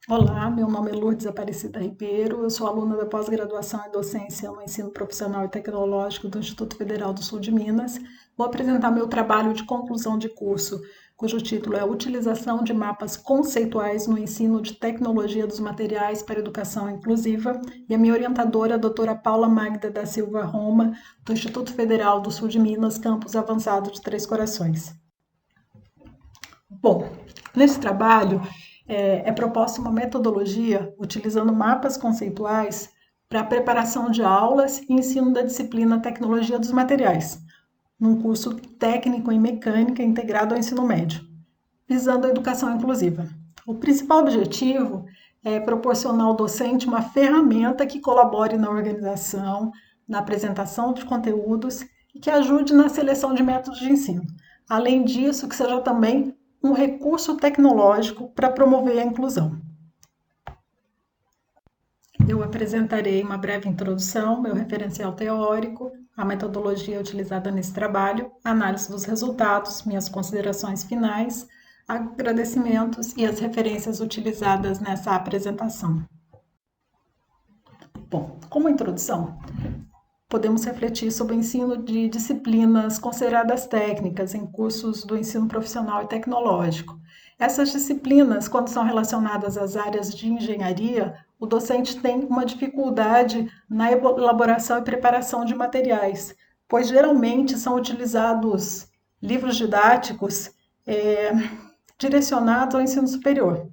Olá, meu nome é Lourdes Aparecida Ribeiro, eu sou aluna da pós-graduação em docência no ensino profissional e tecnológico do Instituto Federal do Sul de Minas. Vou apresentar meu trabalho de conclusão de curso, cujo título é Utilização de mapas conceituais no ensino de tecnologia dos materiais para educação inclusiva, e a minha orientadora é a doutora Paula Magda da Silva Roma, do Instituto Federal do Sul de Minas, campus avançado de Três Corações. Bom, nesse trabalho é proposta uma metodologia utilizando mapas conceituais para a preparação de aulas e ensino da disciplina Tecnologia dos Materiais, num curso técnico em mecânica integrado ao ensino médio, visando a educação inclusiva. O principal objetivo é proporcionar ao docente uma ferramenta que colabore na organização, na apresentação de conteúdos e que ajude na seleção de métodos de ensino. Além disso, que seja também um recurso tecnológico para promover a inclusão. Eu apresentarei uma breve introdução, meu referencial teórico, a metodologia utilizada nesse trabalho, análise dos resultados, minhas considerações finais, agradecimentos e as referências utilizadas nessa apresentação. Bom, como introdução, podemos refletir sobre o ensino de disciplinas consideradas técnicas em cursos do ensino profissional e tecnológico. Essas disciplinas, quando são relacionadas às áreas de engenharia, o docente tem uma dificuldade na elaboração e preparação de materiais, pois geralmente são utilizados livros didáticos direcionados ao ensino superior.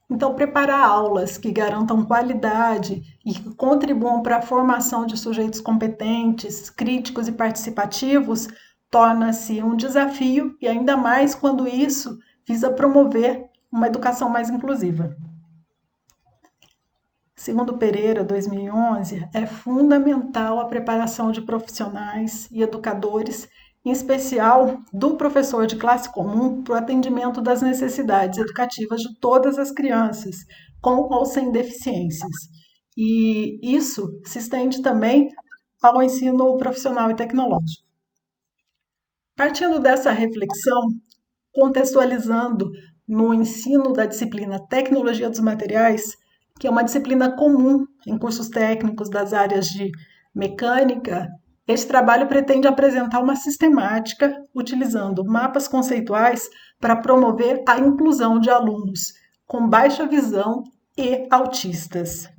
Então, preparar aulas que garantam qualidade e que contribuam para a formação de sujeitos competentes, críticos e participativos torna-se um desafio, e ainda mais quando isso visa promover uma educação mais inclusiva. Segundo Pereira, 2011, é fundamental a preparação de profissionais e educadores, em especial do professor de classe comum, para o atendimento das necessidades educativas de todas as crianças, com ou sem deficiências. E isso se estende também ao ensino profissional e tecnológico. Partindo dessa reflexão, contextualizando no ensino da disciplina Tecnologia dos Materiais, que é uma disciplina comum em cursos técnicos das áreas de mecânica, este trabalho pretende apresentar uma sistemática utilizando mapas conceituais para promover a inclusão de alunos com baixa visão e autistas.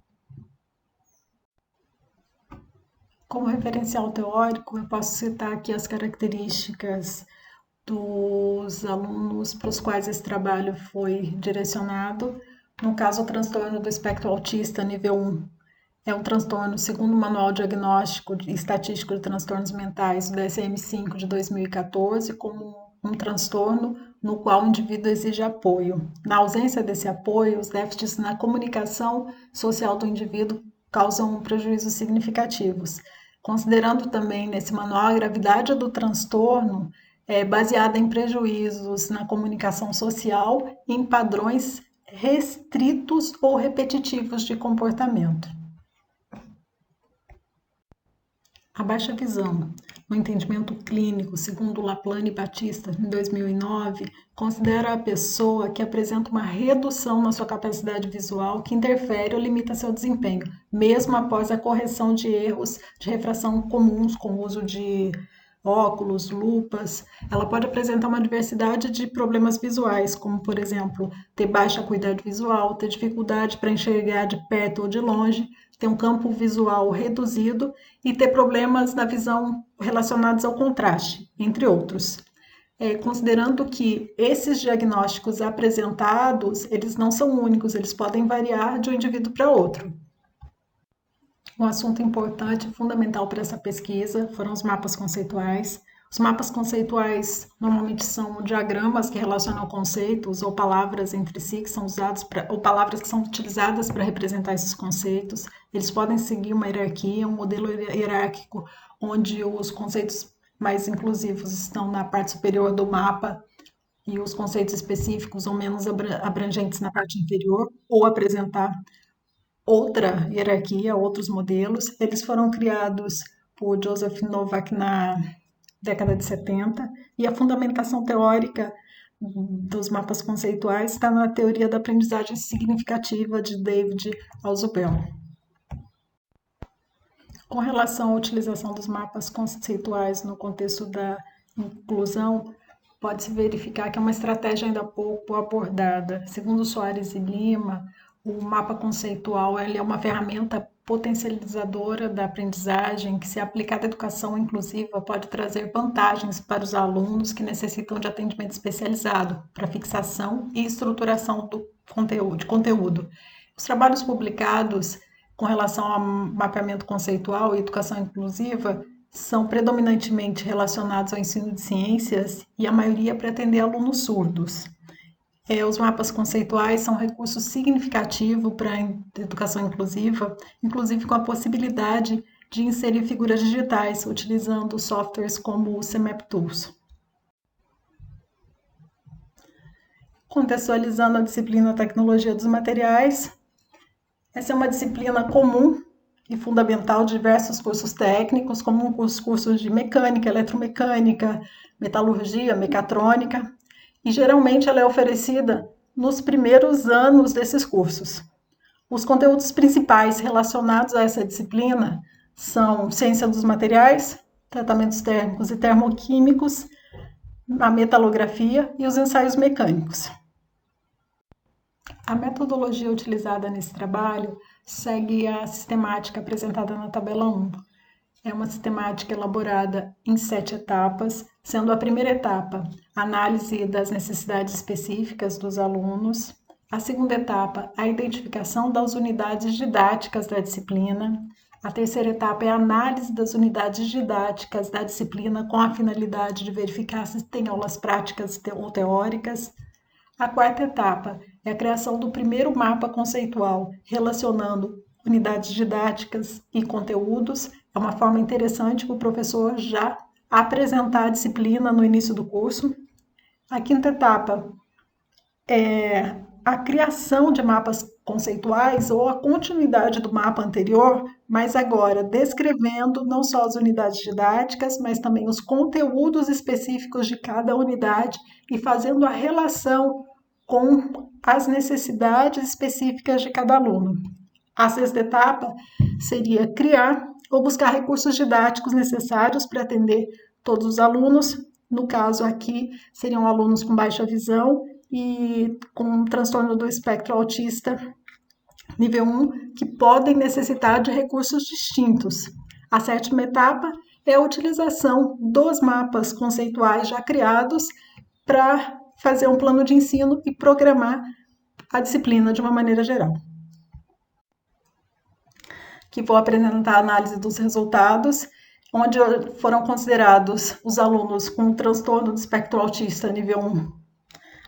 Como referencial teórico, eu posso citar aqui as características dos alunos para os quais esse trabalho foi direcionado. No caso, o transtorno do espectro autista nível 1 é um transtorno, segundo o Manual Diagnóstico e Estatístico de Transtornos Mentais do DSM-5 de 2014, como um transtorno no qual o indivíduo exige apoio. Na ausência desse apoio, os déficits na comunicação social do indivíduo causam prejuízos significativos. Considerando também nesse manual a gravidade do transtorno, baseada em prejuízos na comunicação social e em padrões restritos ou repetitivos de comportamento. A baixa visão, no entendimento clínico, segundo Laplane e Batista, em 2009, considera a pessoa que apresenta uma redução na sua capacidade visual que interfere ou limita seu desempenho, mesmo após a correção de erros de refração comuns com o uso de óculos, lupas. Ela pode apresentar uma diversidade de problemas visuais, como, por exemplo, ter baixa acuidade visual, ter dificuldade para enxergar de perto ou de longe, ter um campo visual reduzido e ter problemas na visão relacionados ao contraste, entre outros. Considerando que esses diagnósticos apresentados, eles não são únicos, eles podem variar de um indivíduo para outro. Um assunto importante e fundamental para essa pesquisa foram os mapas conceituais. Os mapas conceituais normalmente são diagramas que relacionam conceitos ou palavras entre si que são usados ou palavras que são utilizadas para representar esses conceitos. Eles podem seguir uma hierarquia, um modelo hierárquico, onde os conceitos mais inclusivos estão na parte superior do mapa e os conceitos específicos ou menos abrangentes na parte inferior, ou apresentar outra hierarquia, outros modelos. Eles foram criados por Joseph Novak na década de 70 e a fundamentação teórica dos mapas conceituais está na teoria da aprendizagem significativa de David Ausubel. Com relação à utilização dos mapas conceituais no contexto da inclusão, pode-se verificar que é uma estratégia ainda pouco abordada. Segundo Soares e Lima, o mapa conceitual ele é uma ferramenta potencializadora da aprendizagem que, se aplicada à educação inclusiva, pode trazer vantagens para os alunos que necessitam de atendimento especializado para fixação e estruturação do conteúdo. Os trabalhos publicados com relação ao mapeamento conceitual e educação inclusiva são predominantemente relacionados ao ensino de ciências e a maioria para atender alunos surdos. Os mapas conceituais são um recurso significativo para a educação inclusiva, inclusive com a possibilidade de inserir figuras digitais, utilizando softwares como o CMAP Tools. Contextualizando a disciplina Tecnologia dos Materiais, essa é uma disciplina comum e fundamental de diversos cursos técnicos, como os cursos de mecânica, eletromecânica, metalurgia, mecatrônica, e geralmente ela é oferecida nos primeiros anos desses cursos. Os conteúdos principais relacionados a essa disciplina são ciência dos materiais, tratamentos térmicos e termoquímicos, a metalografia e os ensaios mecânicos. A metodologia utilizada nesse trabalho segue a sistemática apresentada na tabela 1. É uma sistemática elaborada em 7 etapas, sendo a primeira etapa a análise das necessidades específicas dos alunos, a segunda etapa a identificação das unidades didáticas da disciplina, a terceira etapa é a análise das unidades didáticas da disciplina com a finalidade de verificar se tem aulas práticas ou teóricas. A quarta etapa é a criação do primeiro mapa conceitual relacionando unidades didáticas e conteúdos. É uma forma interessante para o professor já apresentar a disciplina no início do curso. A quinta etapa é a criação de mapas conceituais ou a continuidade do mapa anterior, mas agora descrevendo não só as unidades didáticas, mas também os conteúdos específicos de cada unidade e fazendo a relação com as necessidades específicas de cada aluno. A sexta etapa seria criar ou buscar recursos didáticos necessários para atender todos os alunos. No caso aqui, seriam alunos com baixa visão e com transtorno do espectro autista nível 1, que podem necessitar de recursos distintos. A sétima etapa é a utilização dos mapas conceituais já criados para fazer um plano de ensino e programar a disciplina de uma maneira geral. Aqui vou apresentar a análise dos resultados, onde foram considerados os alunos com transtorno do espectro autista nível 1,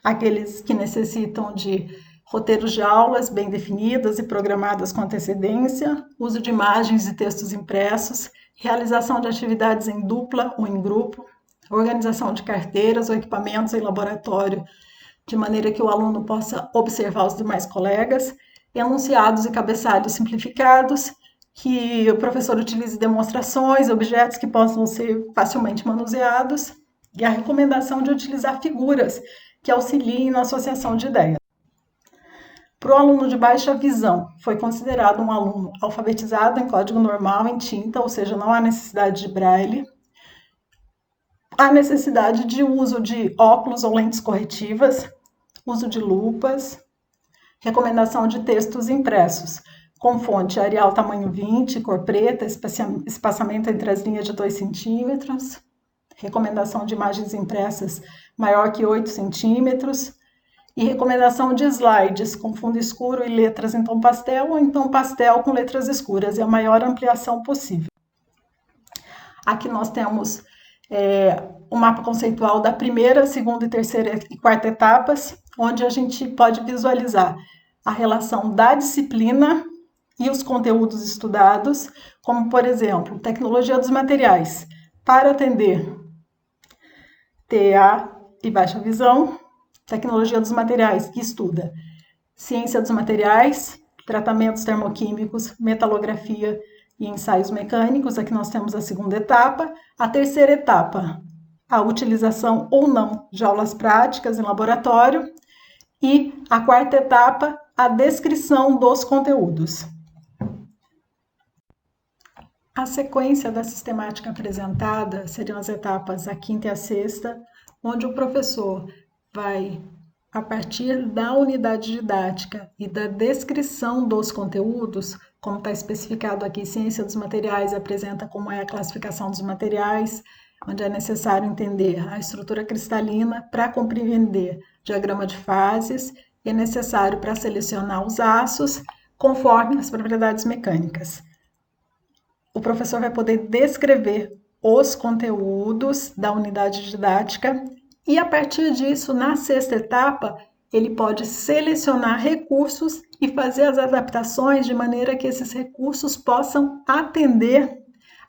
aqueles que necessitam de roteiros de aulas bem definidas e programadas com antecedência, uso de imagens e textos impressos, realização de atividades em dupla ou em grupo, organização de carteiras ou equipamentos em laboratório, de maneira que o aluno possa observar os demais colegas, enunciados e cabeçalhos simplificados, que o professor utilize demonstrações, objetos que possam ser facilmente manuseados, e a recomendação de utilizar figuras que auxiliem na associação de ideias. Para o aluno de baixa visão, foi considerado um aluno alfabetizado em código normal em tinta, ou seja, não há necessidade de braille. Há necessidade de uso de óculos ou lentes corretivas, uso de lupas, recomendação de textos impressos, com fonte Arial tamanho 20, cor preta, espaçamento entre as linhas de 2 centímetros, recomendação de imagens impressas maior que 8 centímetros, e recomendação de slides com fundo escuro e letras em tom pastel, ou em tom pastel com letras escuras, e a maior ampliação possível. Aqui nós temos o mapa conceitual da primeira, segunda e terceira e quarta etapas, onde a gente pode visualizar a relação da disciplina e os conteúdos estudados, como, por exemplo, tecnologia dos materiais, para atender TEA e baixa visão, tecnologia dos materiais, que estuda ciência dos materiais, tratamentos termoquímicos, metalografia e ensaios mecânicos. Aqui nós temos a segunda etapa. A terceira etapa a utilização ou não de aulas práticas em laboratório. E a quarta etapa, a descrição dos conteúdos. A sequência da sistemática apresentada seriam as etapas a quinta e a sexta, onde o professor vai, a partir da unidade didática e da descrição dos conteúdos, como está especificado aqui, ciência dos materiais apresenta como é a classificação dos materiais, onde é necessário entender a estrutura cristalina para compreender diagrama de fases, e é necessário para selecionar os aços conforme as propriedades mecânicas. O professor vai poder descrever os conteúdos da unidade didática e, a partir disso, na sexta etapa, ele pode selecionar recursos e fazer as adaptações de maneira que esses recursos possam atender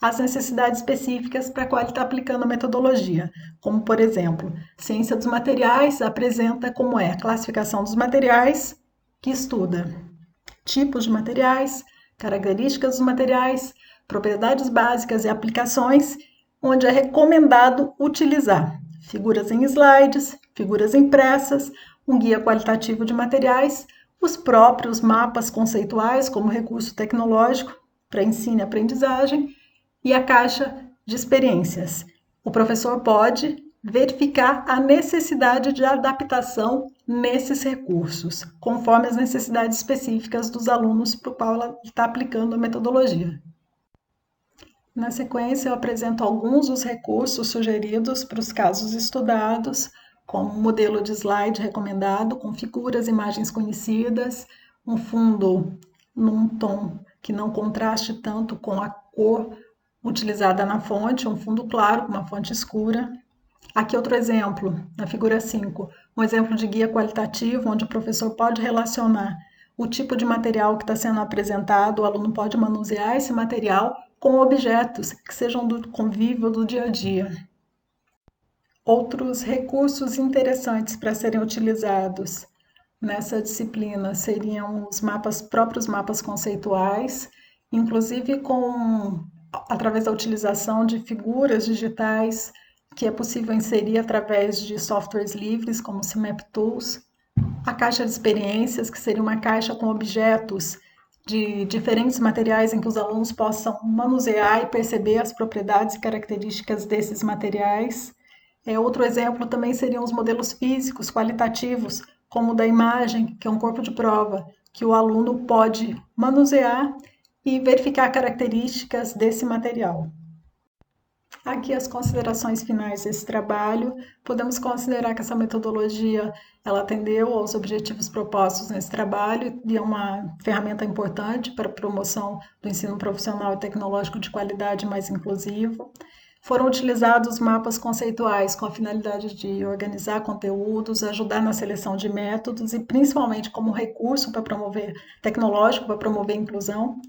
às necessidades específicas para a qual ele está aplicando a metodologia. Como, por exemplo, ciência dos materiais apresenta como é a classificação dos materiais, que estuda tipos de materiais, características dos materiais, propriedades básicas e aplicações, onde é recomendado utilizar figuras em slides, figuras impressas, um guia qualitativo de materiais, os próprios mapas conceituais como recurso tecnológico para ensino e aprendizagem e a caixa de experiências. O professor pode verificar a necessidade de adaptação nesses recursos, conforme as necessidades específicas dos alunos para o qual ela está aplicando a metodologia. Na sequência, eu apresento alguns dos recursos sugeridos para os casos estudados, como modelo de slide recomendado, com figuras e imagens conhecidas, um fundo num tom que não contraste tanto com a cor utilizada na fonte, um fundo claro com uma fonte escura. Aqui outro exemplo, na figura 5, um exemplo de guia qualitativo, onde o professor pode relacionar o tipo de material que está sendo apresentado, o aluno pode manusear esse material com objetos que sejam do convívio do dia a dia. Outros recursos interessantes para serem utilizados nessa disciplina seriam os próprios mapas conceituais, inclusive através da utilização de figuras digitais que é possível inserir através de softwares livres como o CMap Tools, a caixa de experiências, que seria uma caixa com objetos de diferentes materiais em que os alunos possam manusear e perceber as propriedades e características desses materiais. Outro exemplo também seriam os modelos físicos qualitativos, como o da imagem, que é um corpo de prova, que o aluno pode manusear e verificar características desse material. Aqui as considerações finais desse trabalho. Podemos considerar que essa metodologia ela atendeu aos objetivos propostos nesse trabalho e é uma ferramenta importante para a promoção do ensino profissional e tecnológico de qualidade mais inclusivo. Foram utilizados mapas conceituais com a finalidade de organizar conteúdos, ajudar na seleção de métodos e principalmente como recurso tecnológico para promover a inclusão.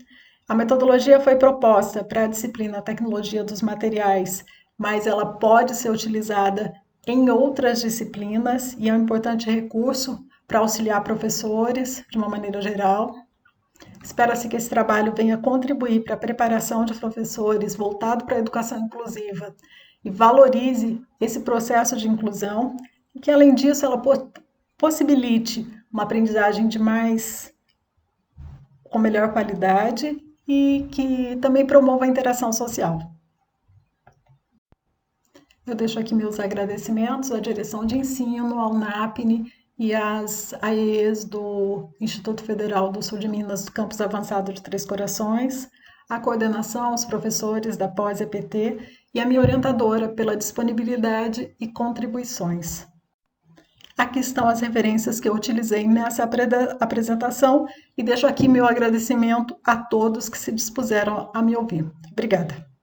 A metodologia foi proposta para a disciplina Tecnologia dos Materiais, mas ela pode ser utilizada em outras disciplinas e é um importante recurso para auxiliar professores de uma maneira geral. Espera-se que esse trabalho venha contribuir para a preparação de professores voltado para a educação inclusiva e valorize esse processo de inclusão e que, além disso, ela possibilite uma aprendizagem com melhor qualidade e que também promova a interação social. Eu deixo aqui meus agradecimentos à direção de ensino, ao NAPNE e às AEs do Instituto Federal do Sul de Minas, do Campus Avançado de Três Corações, à coordenação, aos professores da pós-EPT e à minha orientadora pela disponibilidade e contribuições. Aqui estão as referências que eu utilizei nessa apresentação e deixo aqui meu agradecimento a todos que se dispuseram a me ouvir. Obrigada.